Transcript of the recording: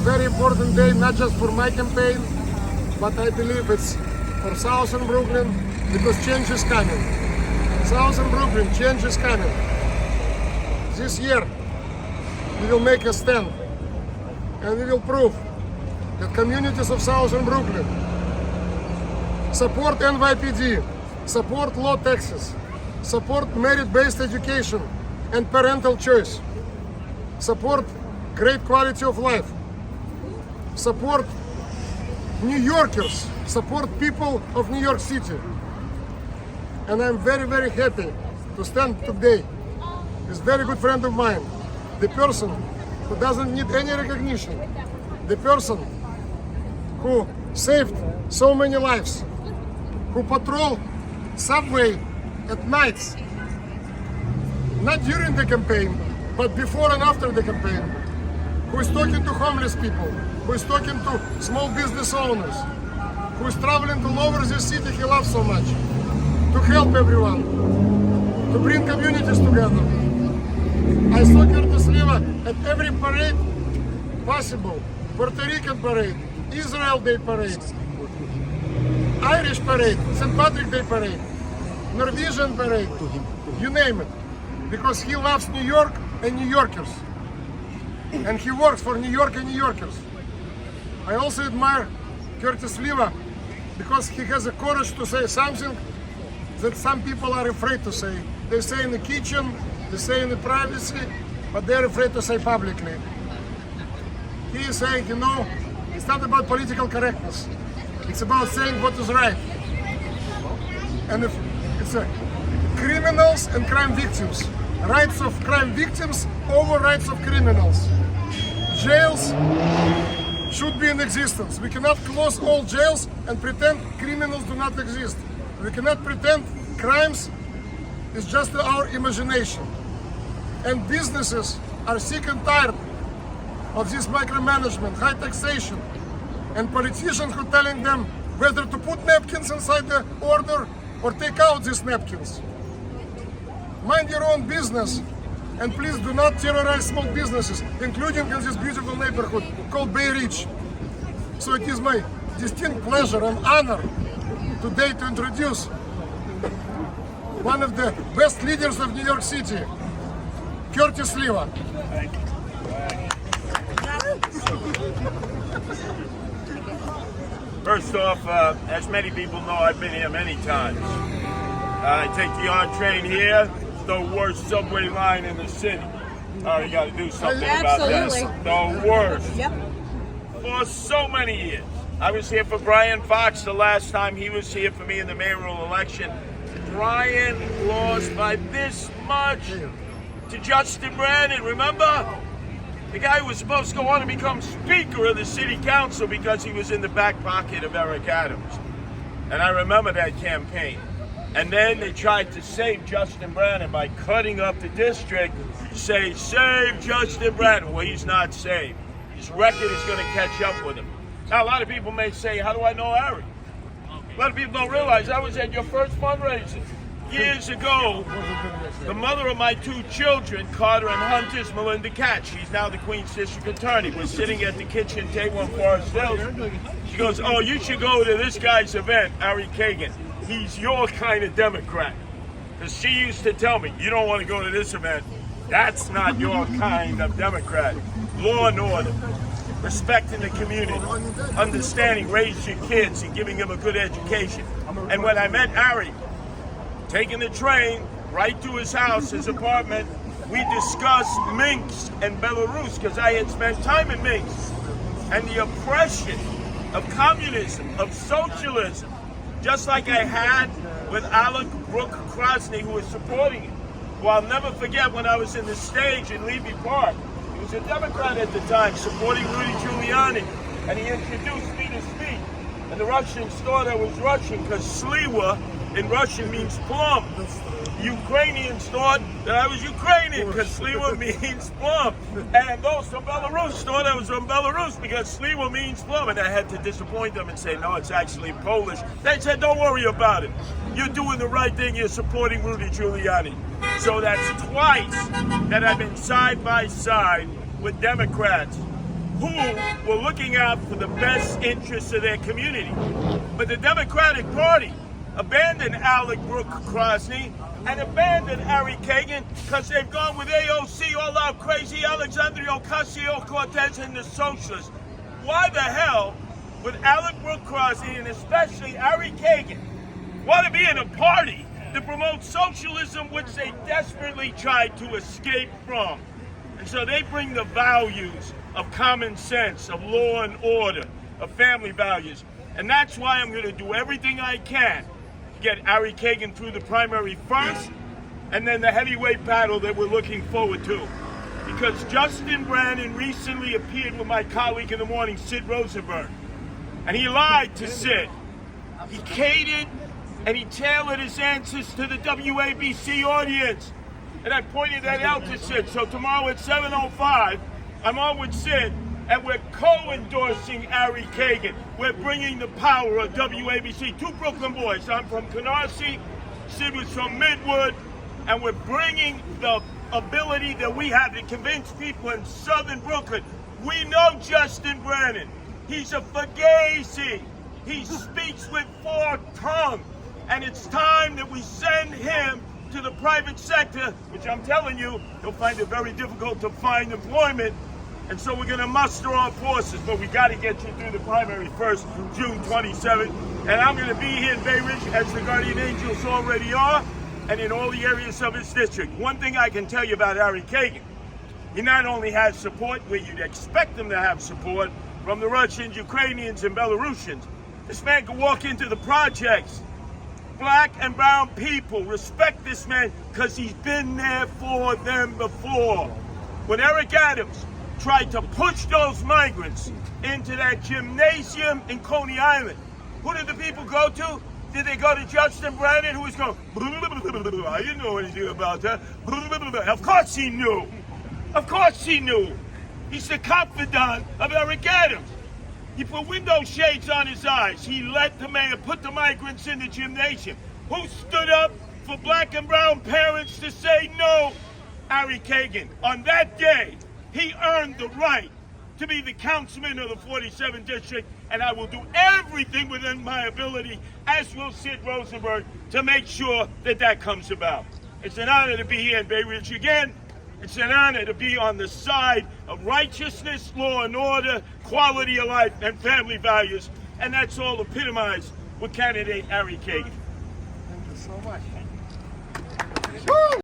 Very important day, not just for my campaign, but I believe it's for Southern Brooklyn, because change is coming. Southern Brooklyn, change is coming. This year, we will make a stand, and we will prove that communities of Southern Brooklyn support NYPD, support low taxes, support merit-based education and parental choice, support great quality of life, support New Yorkers, support people of New York City. And I'm very, very happy to stand today with a very good friend of mine, the person who doesn't need any recognition, the person who saved so many lives, who patrol subway at nights, not during the campaign, but before and after the campaign, who is talking to homeless people, who is talking to small business owners, who is traveling all over the city he loves so much, to help everyone, to bring communities together. I saw Curtis Sliwa at every parade possible. Puerto Rican parade, Israel Day parade, Irish parade, St. Patrick Day parade, Norwegian parade, you name it. Because he loves New York and New Yorkers. And he works for New York and New Yorkers. I also admire Curtis Sliwa because he has the courage to say something that some people are afraid to say. They say in the kitchen, they say in the privacy, but they're afraid to say publicly. He is saying, you know, it's not about political correctness. It's about saying what is right. And if it's criminals and crime victims. Rights of crime victims over rights of criminals. Jails should be in existence. We cannot close all jails and pretend criminals do not exist. We cannot pretend crimes is just our imagination. And businesses are sick and tired of this micromanagement, high taxation, and politicians who are telling them whether to put napkins inside the order or take out these napkins. Mind your own business, and please do not terrorize small businesses, including in this beautiful neighborhood called Bay Ridge. So it is my distinct pleasure and honor today to introduce one of the best leaders of New York City, Curtis Sliwa. First off, as many people know, I've been here many times. I take the R train here, the worst subway line in the city. Oh, you got to do something about that. The worst. Yep. For so many years. I was here for Brian Fox the last time he was here for me in the mayoral election. Brian lost by this much to Justin Brannan, remember? The guy who was supposed to go on to become Speaker of the City Council because he was in the back pocket of Eric Adams. And I remember that campaign. And then they tried to save Justin Brannan by cutting up the district, say, save Justin Brannan. Well, he's not saved. His record is going to catch up with him. Now, a lot of people may say, how do I know Ari? A lot of people don't realize I was at your first fundraiser years ago. The mother of my two children, Carter and Hunter's Melinda Katz, she's now the Queens District Attorney, was sitting at the kitchen table in Forest Hills. She goes, oh, you should go to this guy's event, Ari Kagan. He's your kind of Democrat. Because she used to tell me, you don't want to go to this event. That's not your kind of Democrat. Law and order, respecting the community, understanding, raise your kids and giving them a good education. And when I met Ari, taking the train right to his house, his apartment, we discussed Minsk and Belarus because I had spent time in Minsk and the oppression of communism, of socialism, just like I had with Alec Brooke Krosny, who was supporting it. Well, I'll never forget when I was in the stage in Levy Park. He was a Democrat at the time, supporting Rudy Giuliani, and he introduced me to speak. And the Russians thought I was Russian because Sliwa in Russian means plum. Ukrainians thought that I was Ukrainian because Sliwa means plum. And those from Belarus thought I was from Belarus because Sliwa means plum. And I had to disappoint them and say, no, it's actually Polish. They said, don't worry about it. You're doing the right thing. You're supporting Rudy Giuliani. So that's twice that I've been side by side with Democrats who were looking out for the best interests of their community. But the Democratic Party abandoned Alec Brooke Crosney and abandoned Ari Kagan because they've gone with AOC, all out crazy Alexandria Ocasio-Cortez and the socialists. Why the hell would Alec Brooke Crosney and especially Ari Kagan want to be in a party that promotes socialism, which they desperately tried to escape from? And so they bring the values of common sense, of law and order, of family values. And that's why I'm going to do everything I can to get Ari Kagan through the primary first, and then the heavyweight battle that we're looking forward to. Because Justin Brannan recently appeared with my colleague in the morning, Sid Rosenberg, and he lied to Sid. He catered and he tailored his answers to the WABC audience. And I pointed that out to Sid. So tomorrow at 7:05, I'm on with Sid, and we're co-endorsing Ari Kagan. We're bringing the power of WABC. Two Brooklyn boys. I'm from Canarsie, Sid was from Midwood, and we're bringing the ability that we have to convince people in Southern Brooklyn. We know Justin Brannan. He's a fugazi. He speaks with forked tongue. And it's time that we send him to the private sector, which I'm telling you, you'll find it very difficult to find employment. And so we're going to muster our forces, but we got to get you through the primary first, June 27th. And I'm going to be here in Bay Ridge, as the Guardian Angels already are, and in all the areas of his district. One thing I can tell you about Ari Kagan, he not only has support where you'd expect him to have support from the Russians, Ukrainians, and Belarusians. This man can walk into the projects. Black and brown people respect this man because he's been there for them before. When Eric Adams tried to push those migrants into that gymnasium in Coney Island, who did the people go to? Did they go to Justin Brannan, who was going, I didn't know anything about that. Of course he knew. Of course he knew. He's the confidant of Eric Adams. He put window shades on his eyes. He let the mayor put the migrants in the gymnasium. Who stood up for black and brown parents to say no? Ari Kagan. On that day, he earned the right to be the councilman of the 47th district, and I will do everything within my ability, as will Sid Rosenberg, to make sure that that comes about. It's an honor to be here in Bay Ridge again. It's an honor to be on the side of righteousness, law and order, quality of life, and family values. And that's all epitomized with candidate Ari Kagan. Thank you so much. Woo!